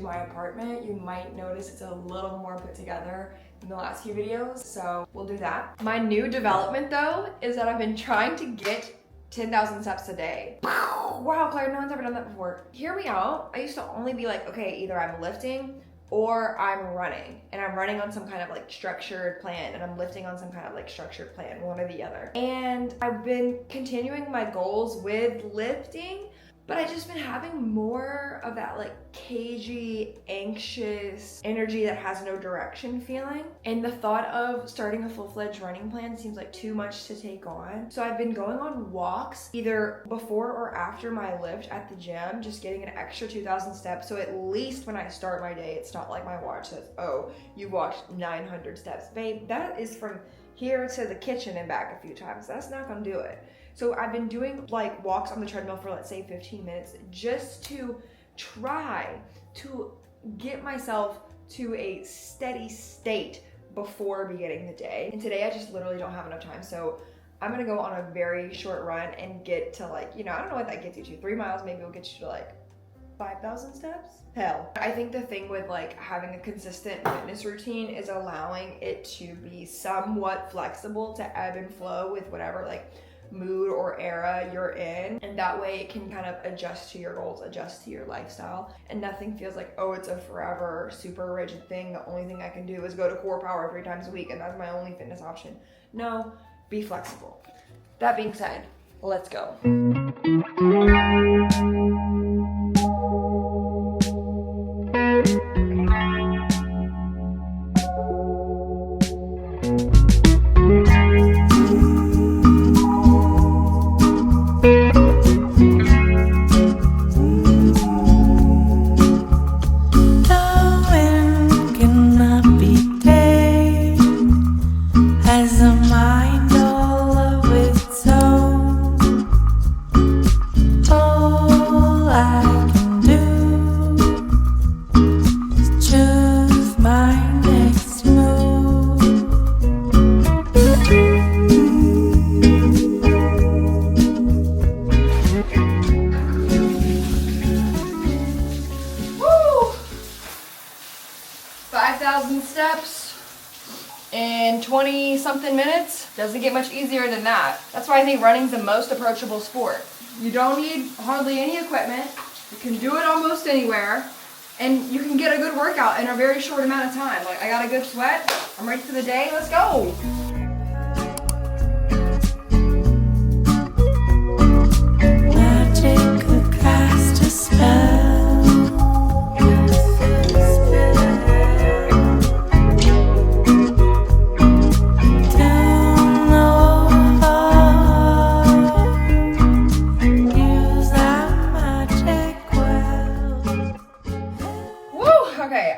my apartment, you might notice it's a little more put together in the last few videos, so we'll do that. My new development though is that I've been trying to get 10,000 steps a day. Wow, Claire, no one's ever done that before. Hear me out. I used to only be like, okay, either I'm lifting or I'm running, and I'm running on some kind of like structured plan, and I'm lifting on some kind of like structured plan, one or the other. And I've been continuing my goals with lifting, but I've just been having more of that like cagey, anxious energy that has no direction feeling. And the thought of starting a full-fledged running plan seems like too much to take on. So I've been going on walks either before or after my lift at the gym, just getting an extra 2,000 steps. So at least when I start my day, it's not like my watch says, oh, you walked 900 steps. Babe, that is from here to the kitchen and back a few times. That's not gonna do it. So I've been doing like walks on the treadmill for, let's say, 15 minutes just to try to get myself to a steady state before beginning the day. And today I just literally don't have enough time. So I'm gonna go on a very short run and get to like, you know, I don't know what that gets you to, 3 miles, maybe it'll get you to like 5,000 steps? Hell. I think the thing with like having a consistent fitness routine is allowing it to be somewhat flexible to ebb and flow with whatever like mood or era you're in, and that way it can kind of adjust to your goals, adjust to your lifestyle, and nothing feels like, oh, it's a forever super rigid thing. The only thing I can do is go to core power 3 times a week and that's my only fitness option. No, be flexible. That being said, let's go. 5,000 steps in 20 something minutes. Doesn't get much easier than that. That's why I think running's the most approachable sport. You don't need hardly any equipment. You can do it almost anywhere, and you can get a good workout in a very short amount of time. Like, I got a good sweat. I'm ready for the day. Let's go.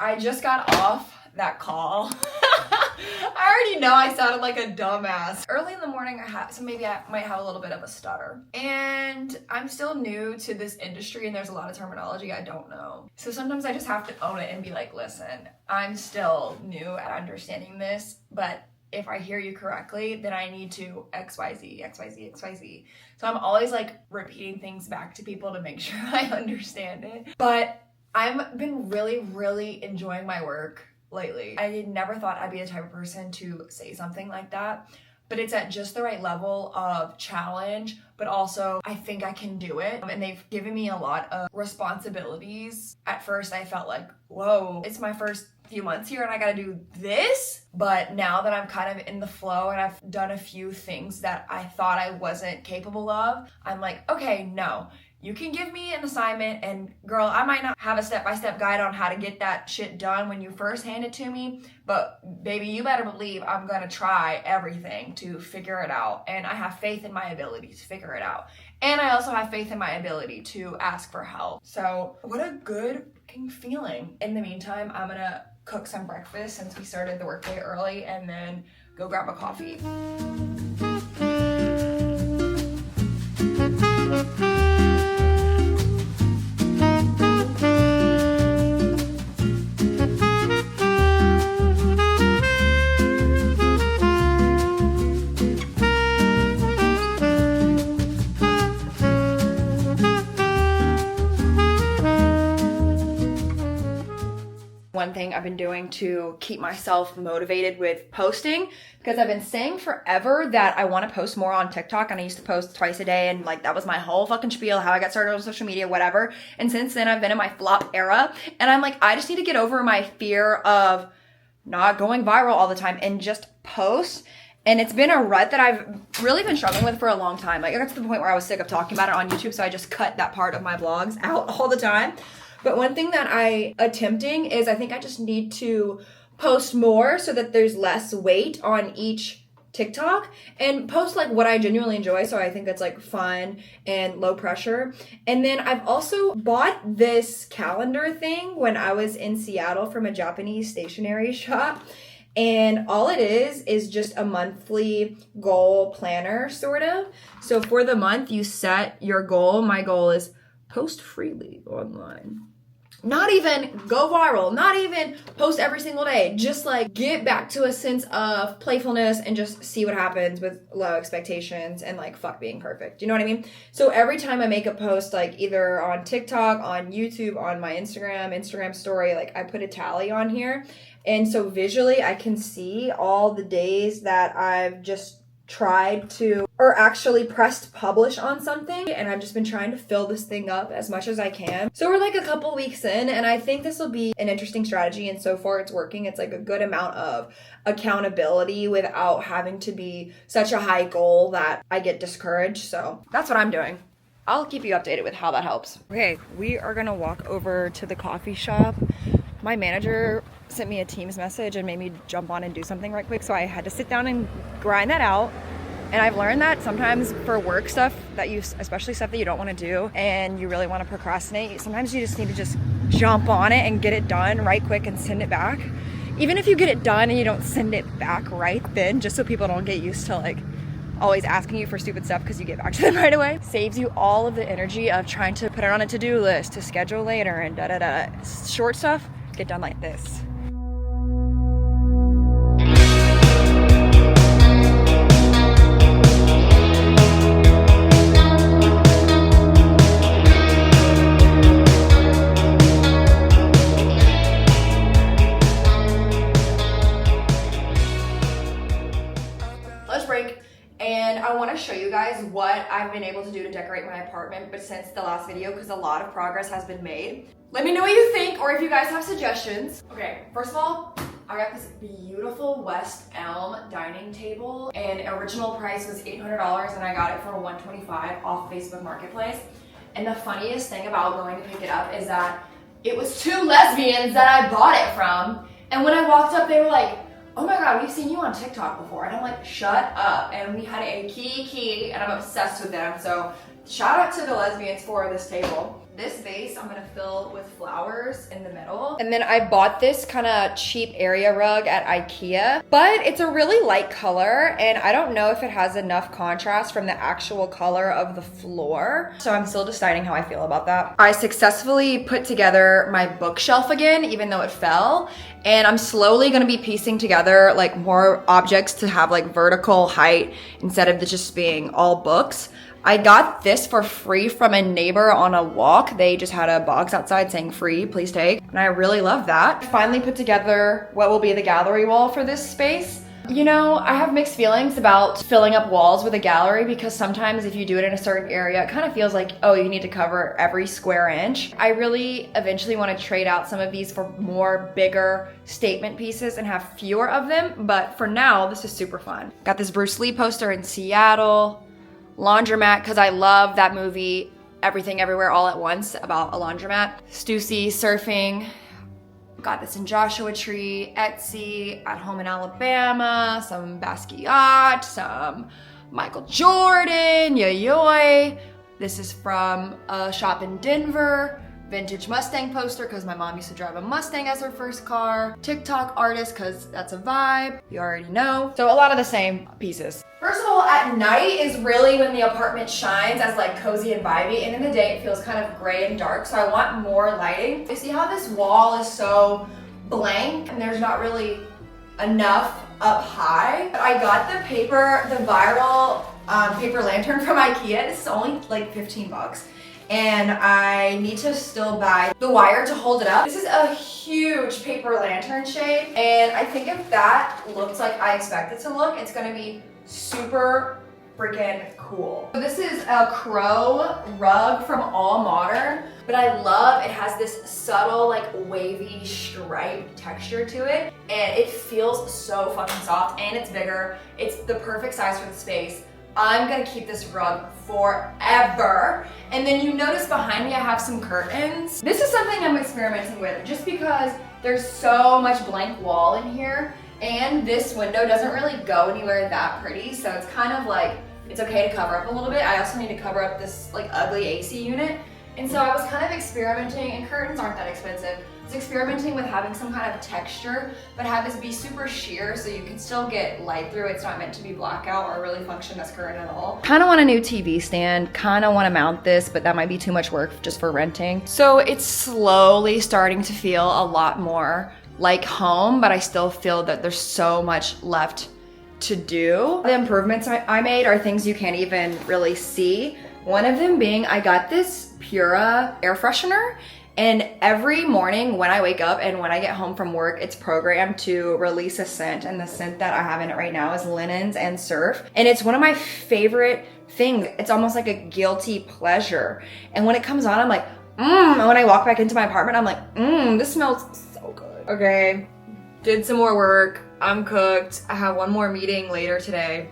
I just got off that call. I already know I sounded like a dumbass. Early in the morning, so maybe I might have a little bit of a stutter. And I'm still new to this industry, and there's a lot of terminology I don't know. So sometimes I just have to own it and be like, listen, I'm still new at understanding this, but if I hear you correctly, then I need to XYZ, XYZ, XYZ. So I'm always like repeating things back to people to make sure I understand it. But I've been really enjoying my work lately. I never thought I'd be the type of person to say something like that, but it's at just the right level of challenge, but also I think I can do it. And they've given me a lot of responsibilities. At first I felt like, whoa, it's my first few months here and I gotta do this. But now that I'm kind of in the flow and I've done a few things that I thought I wasn't capable of, I'm like, okay, no. You can give me an assignment, and girl, I might not have a step-by-step guide on how to get that shit done when you first hand it to me, but baby, you better believe I'm gonna try everything to figure it out, and I have faith in my ability to figure it out. And I also have faith in my ability to ask for help. So what a good fucking feeling. In the meantime, I'm gonna cook some breakfast since we started the workday early, and then go grab a coffee. thing I've been doing to keep myself motivated with posting, because I've been saying forever that I want to post more on TikTok, and I used to post twice a day, and like that was my whole fucking spiel, how I got started on social media, whatever. And since then I've been in my flop era, and I'm like, I just need to get over my fear of not going viral all the time and just post. And it's been a rut that I've really been struggling with for a long time. Like, I got to the point where I was sick of talking about it on YouTube, so I just cut that part of my vlogs out all the time. But one thing that I attempting is I think I just need to post more so that there's less weight on each TikTok, and post like what I genuinely enjoy. So I think that's like fun and low pressure. And then I've also bought this calendar thing when I was in Seattle from a Japanese stationery shop. And all it is just a monthly goal planner, sort of. So for the month, you set your goal. My goal is post freely online. Not even go viral, not even post every single day. Just like get back to a sense of playfulness and just see what happens with low expectations and like fuck being perfect. You know what I mean? So every time I make a post, like either on TikTok, on YouTube, on my Instagram story, like I put a tally on here. And so visually I can see all the days that I've just tried to, or actually pressed publish on something, and I've just been trying to fill this thing up as much as I can. So we're like a couple weeks in, and I think this will be an interesting strategy, and so far it's working. It's like a good amount of accountability without having to be such a high goal that I get discouraged. So that's what I'm doing. I'll keep you updated with how that helps. Okay, we are gonna walk over to the coffee shop. My manager sent me a Teams message and made me jump on and do something right quick, so I had to sit down and grind that out. And I've learned that sometimes for work stuff that you, especially stuff that you don't want to do and you really want to procrastinate, sometimes you just need to just jump on it and get it done right quick and send it back. Even if you get it done and you don't send it back right then, just so people don't get used to like always asking you for stupid stuff because you get back to them right away. Saves you all of the energy of trying to put it on a to-do list, to schedule later, and da-da-da. Short stuff, get done like this. And I want to show you guys what I've been able to do to decorate my apartment, but since the last video, because a lot of progress has been made. Let me know what you think, or if you guys have suggestions. Okay, first of all, I got this beautiful West Elm dining table, and original price was $800, and I got it for $125 off Facebook Marketplace. And the funniest thing about going to pick it up is that it was two lesbians that I bought it from, and when I walked up, they were like, "Oh my God, we've seen you on TikTok before." And I'm like, shut up. And we had a key, and I'm obsessed with them. So shout out to the lesbians for this table. This vase I'm gonna fill with flowers in the middle. And then I bought this kind of cheap area rug at IKEA, but it's a really light color, and I don't know if it has enough contrast from the actual color of the floor. So I'm still deciding how I feel about that. I successfully put together my bookshelf again, even though it fell. And I'm slowly gonna be piecing together like more objects to have like vertical height instead of just being all books. I got this for free from a neighbor on a walk. They just had a box outside saying free, please take. And I really love that. Finally put together what will be the gallery wall for this space. You know, I have mixed feelings about filling up walls with a gallery, because sometimes if you do it in a certain area, it kind of feels like, oh, you need to cover every square inch. I really eventually want to trade out some of these for more bigger statement pieces and have fewer of them. But for now, this is super fun. Got this Bruce Lee poster in Seattle. Laundromat, because I love that movie, Everything Everywhere All at Once, about a laundromat. Stussy surfing. Got this in Joshua Tree, Etsy, At Home in Alabama, some Basquiat, some Michael Jordan, Yayoi. This is from a shop in Denver. Vintage Mustang poster, because my mom used to drive a Mustang as her first car. TikTok artist, because that's a vibe. You already know. So a lot of the same pieces. First of all, at night is really when the apartment shines as like cozy and vibey, and in the day it feels kind of gray and dark, so I want more lighting. You see how this wall is so blank and there's not really enough up high? I got the viral paper lantern from IKEA. This is only like 15 bucks. and I need to still buy the wire to hold it up. This is a huge paper lantern shade, and I think if that looks like I expect it to look, it's gonna be super freaking cool. So this is a crow rug from All Modern, but I love it has this subtle like wavy stripe texture to it, and it feels so fucking soft, and it's bigger. It's the perfect size for the space. I'm gonna keep this rug forever. And then you notice behind me I have some curtains. This is something I'm experimenting with just because there's so much blank wall in here, and this window doesn't really go anywhere that pretty, so it's kind of like, it's okay to cover up a little bit. I also need to cover up this like ugly AC unit. And so I was kind of experimenting, and curtains aren't that expensive. I was experimenting with having some kind of texture, but have this be super sheer so you can still get light through. It's not meant to be blackout or really function as curtain at all. Kind of want a new TV stand, kind of want to mount this, but that might be too much work just for renting. So it's slowly starting to feel a lot more like home, but I still feel that there's so much left to do. The improvements I made are things you can't even really see. One of them being I got this Pura air freshener, and every morning when I wake up and when I get home from work, it's programmed to release a scent, and the scent that I have in it right now is linens and surf, and it's one of my favorite things. It's almost like a guilty pleasure, and when it comes on I'm like and when I walk back into my apartment I'm like this smells so good. Okay, did some more work. I'm cooked. I have one more meeting later today,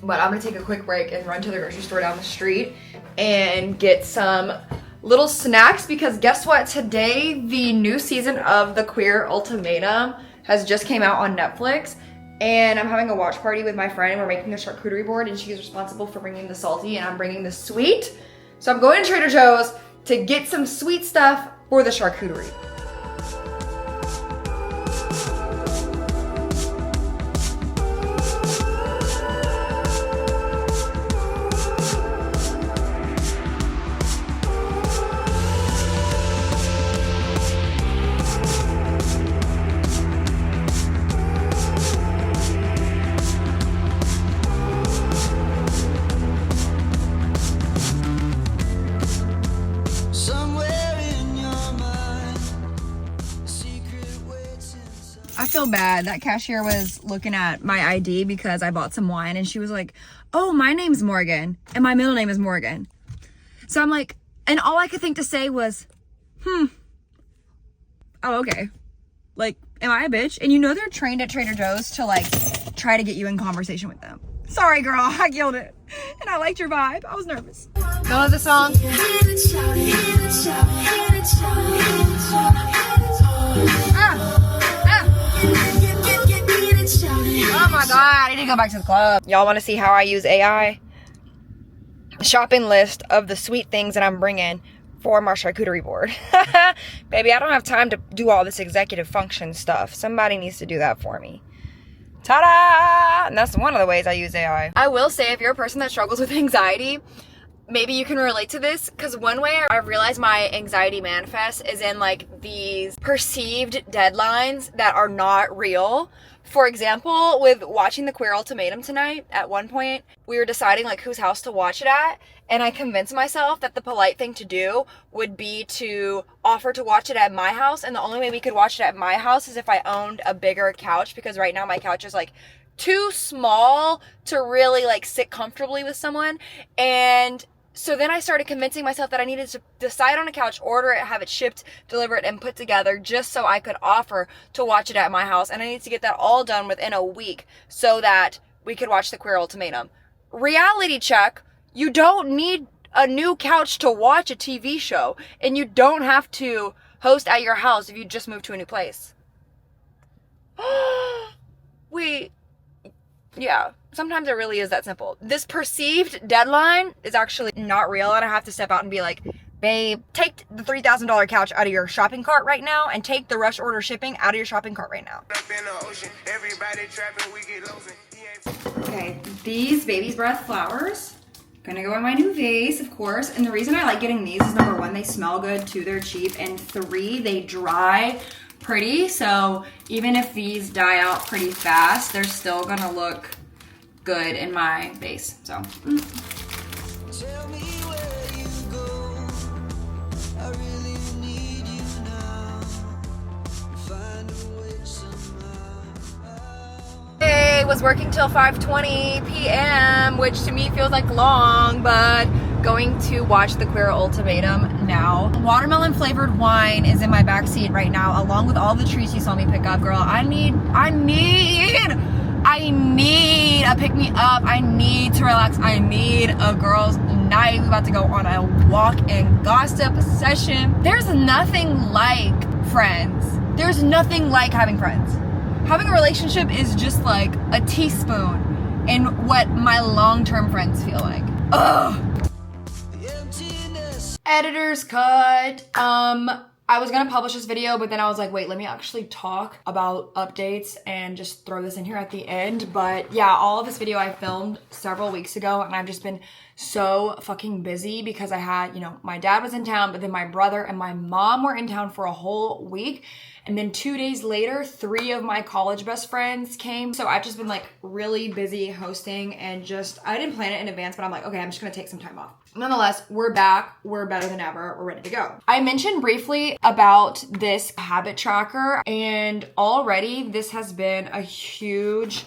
but I'm gonna take a quick break and run to the grocery store down the street and get some little snacks, because guess what? Today, the new season of The Queer Ultimatum has just came out on Netflix, and I'm having a watch party with my friend, and we're making a charcuterie board, and she's responsible for bringing the salty and I'm bringing the sweet. So I'm going to Trader Joe's to get some sweet stuff for the charcuterie. I feel bad. That cashier was looking at my ID because I bought some wine, and she was like, oh, my name's Morgan and my middle name is Morgan. So I'm like, and all I could think to say was, oh, okay. Like, am I a bitch? And you know they're trained at Trader Joe's to like try to get you in conversation with them. Sorry, girl, I killed it. And I liked your vibe. I was nervous. Know the song? Oh my god, I need to go back to the club. Y'all want to see how I use AI? Shopping list of the sweet things that I'm bringing for my charcuterie board. Baby, I don't have time to do all this executive function stuff. Somebody needs to do that for me. Ta-da! And that's one of the ways I use AI. I will say, if you're a person that struggles with anxiety, maybe you can relate to this, because one way I've realized my anxiety manifests is in like these perceived deadlines that are not real. For example, with watching The Queer Ultimatum tonight, at one point, we were deciding like whose house to watch it at, and I convinced myself that the polite thing to do would be to offer to watch it at my house, and the only way we could watch it at my house is if I owned a bigger couch, because right now my couch is like too small to really like sit comfortably with someone. And so then I started convincing myself that I needed to decide on a couch, order it, have it shipped, deliver it, and put together just so I could offer to watch it at my house. And I need to get that all done within a week so that we could watch The Queer Ultimatum. Reality check, you don't need a new couch to watch a TV show, and you don't have to host at your house if you just moved to a new place. Yeah, sometimes it really is that simple. This perceived deadline is actually not real, and I have to step out and be like, babe, take the $3,000 couch out of your shopping cart right now, and take the rush order shipping out of your shopping cart right now. Okay, these Baby's Breath flowers, gonna go in my new vase, of course. And the reason I like getting these is, number one, they smell good, two, they're cheap, and three, they dry pretty. So even if these die out pretty fast, they're still gonna look good in my vase. So was working till 5:20 p.m., which to me feels like long, but going to watch the Queer Ultimatum now. Watermelon flavored wine is in my backseat right now, along with all the treats you saw me pick up, girl. I need a pick me up. I need to relax. I need a girls' night. We're about to go on a walk and gossip session. There's nothing like friends. There's nothing like having friends. Having a relationship is just like a teaspoon in what my long-term friends feel like. Ugh. Editor's cut. I was gonna publish this video, but then I was like, wait, let me actually talk about updates and just throw this in here at the end. But yeah, all of this video I filmed several weeks ago, and I've just been so fucking busy because I had, you know, my dad was in town, but then my brother and my mom were in town for a whole week. And then 2 days later, 3 of my college best friends came. So I've just been like really busy hosting and I didn't plan it in advance, but I'm like, okay, I'm just gonna take some time off. Nonetheless, we're back, we're better than ever, we're ready to go. I mentioned briefly about this habit tracker, and already this has been a huge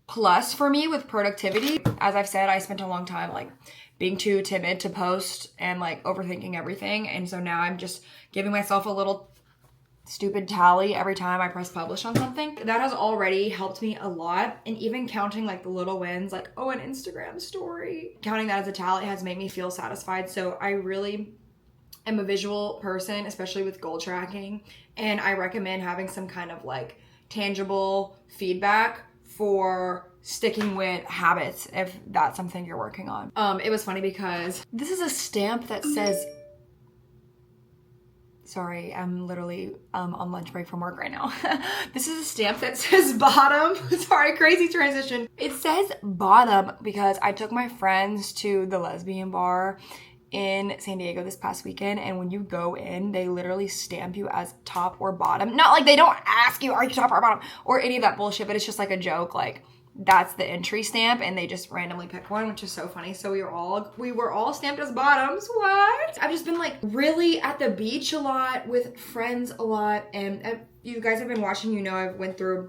plus for me with productivity. As I've said, I spent a long time like being too timid to post and like overthinking everything. And so now I'm just giving myself a little stupid tally every time I press publish on something. That has already helped me a lot. And even counting like the little wins, like, oh, an Instagram story, counting that as a tally has made me feel satisfied. So I really am a visual person, especially with goal tracking. And I recommend having some kind of like tangible feedback for sticking with habits if that's something you're working on. It was funny because this is a stamp that says, sorry, I'm literally on lunch break from work right now. This is a stamp that says bottom. Sorry, crazy transition. It says bottom because I took my friends to the lesbian bar in San Diego this past weekend, and when you go in, they literally stamp you as top or bottom. Not like they don't ask you, are you top or bottom, or any of that bullshit, but it's just like a joke, like that's the entry stamp, and they just randomly pick one, which is so funny. So we were all stamped as bottoms. What? I've just been like really at the beach a lot with friends a lot, and you guys have been watching, you know, I went through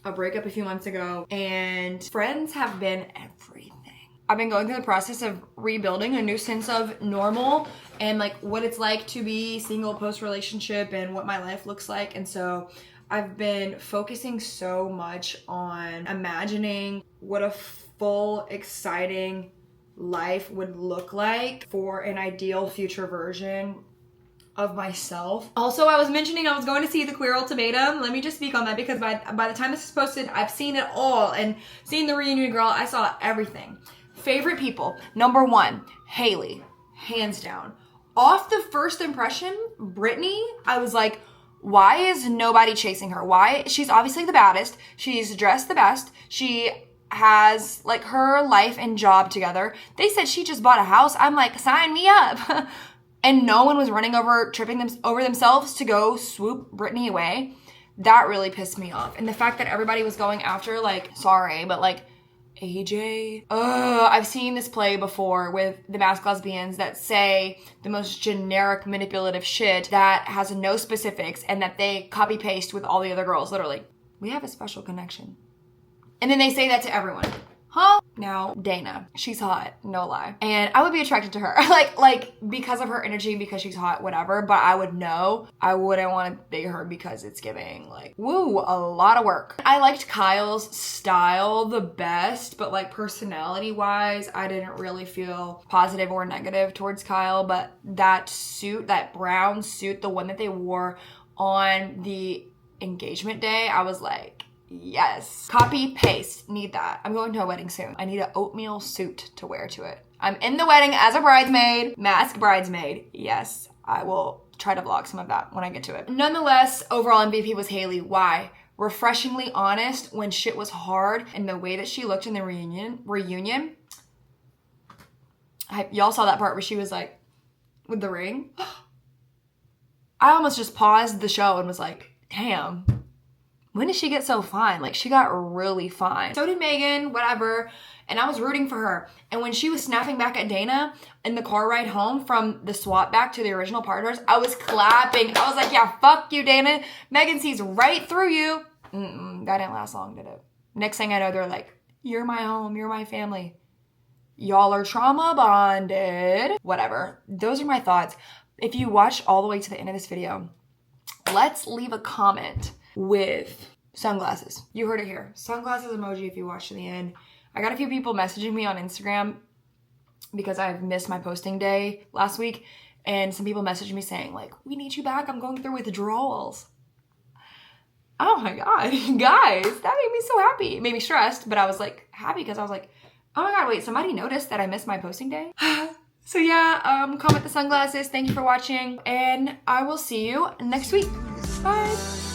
a breakup a few months ago, and friends have been everything. I've been going through the process of rebuilding a new sense of normal and like what it's like to be single post-relationship and what my life looks like. And so I've been focusing so much on imagining what a full, exciting life would look like for an ideal future version of myself. Also, I was mentioning I was going to see the Queer Ultimatum. Let me just speak on that because by the time this is posted, I've seen it all, and seeing the reunion, girl, I saw everything. Favorite people. Number 1, Haley, hands down. Off the first impression, Brittany, I was like, why is nobody chasing her? Why? She's obviously the baddest. She's dressed the best. She has like her life and job together. They said she just bought a house. I'm like, sign me up. And no one was running over, tripping them over themselves to go swoop Brittany away. That really pissed me off. And the fact that everybody was going after, like, sorry, but like, AJ. I've seen this play before with the masked lesbians that say the most generic manipulative shit that has no specifics and that they copy paste with all the other girls. Literally, we have a special connection. And then they say that to everyone. Huh? Now, Dana, she's hot, no lie. And I would be attracted to her. like because of her energy, because she's hot, whatever. But I would know I wouldn't want to date her because it's giving like, woo, a lot of work. I liked Kyle's style the best, but like personality wise, I didn't really feel positive or negative towards Kyle. But that suit, that brown suit, the one that they wore on the engagement day, I was like, yes. Copy, paste. Need that. I'm going to a wedding soon. I need an oatmeal suit to wear to it. I'm in the wedding as a bridesmaid. Masked bridesmaid. Yes. I will try to vlog some of that when I get to it. Nonetheless, overall MVP was Haley. Why? Refreshingly honest when shit was hard, and the way that she looked in the reunion. Y'all saw that part where she was like, with the ring. I almost just paused the show and was like, damn. When did she get so fine? Like, she got really fine. So did Megan, whatever. And I was rooting for her. And when she was snapping back at Dana in the car ride home from the swap back to the original partners, I was clapping. I was like, yeah, fuck you, Dana. Megan sees right through you. That didn't last long, did it? Next thing I know, they're like, you're my home, you're my family. Y'all are trauma bonded. Whatever. Those are my thoughts. If you watched all the way to the end of this video, let's leave a comment with sunglasses. You heard it here. Sunglasses emoji if you watched to the end. I got a few people messaging me on Instagram because I've missed my posting day last week. And some people messaged me saying like, we need you back. I'm going through withdrawals. Oh my God, guys, that made me so happy. It made me stressed, but I was like happy because I was like, oh my God, wait, somebody noticed that I missed my posting day? So yeah, comment the sunglasses. Thank you for watching and I will see you next week. Bye.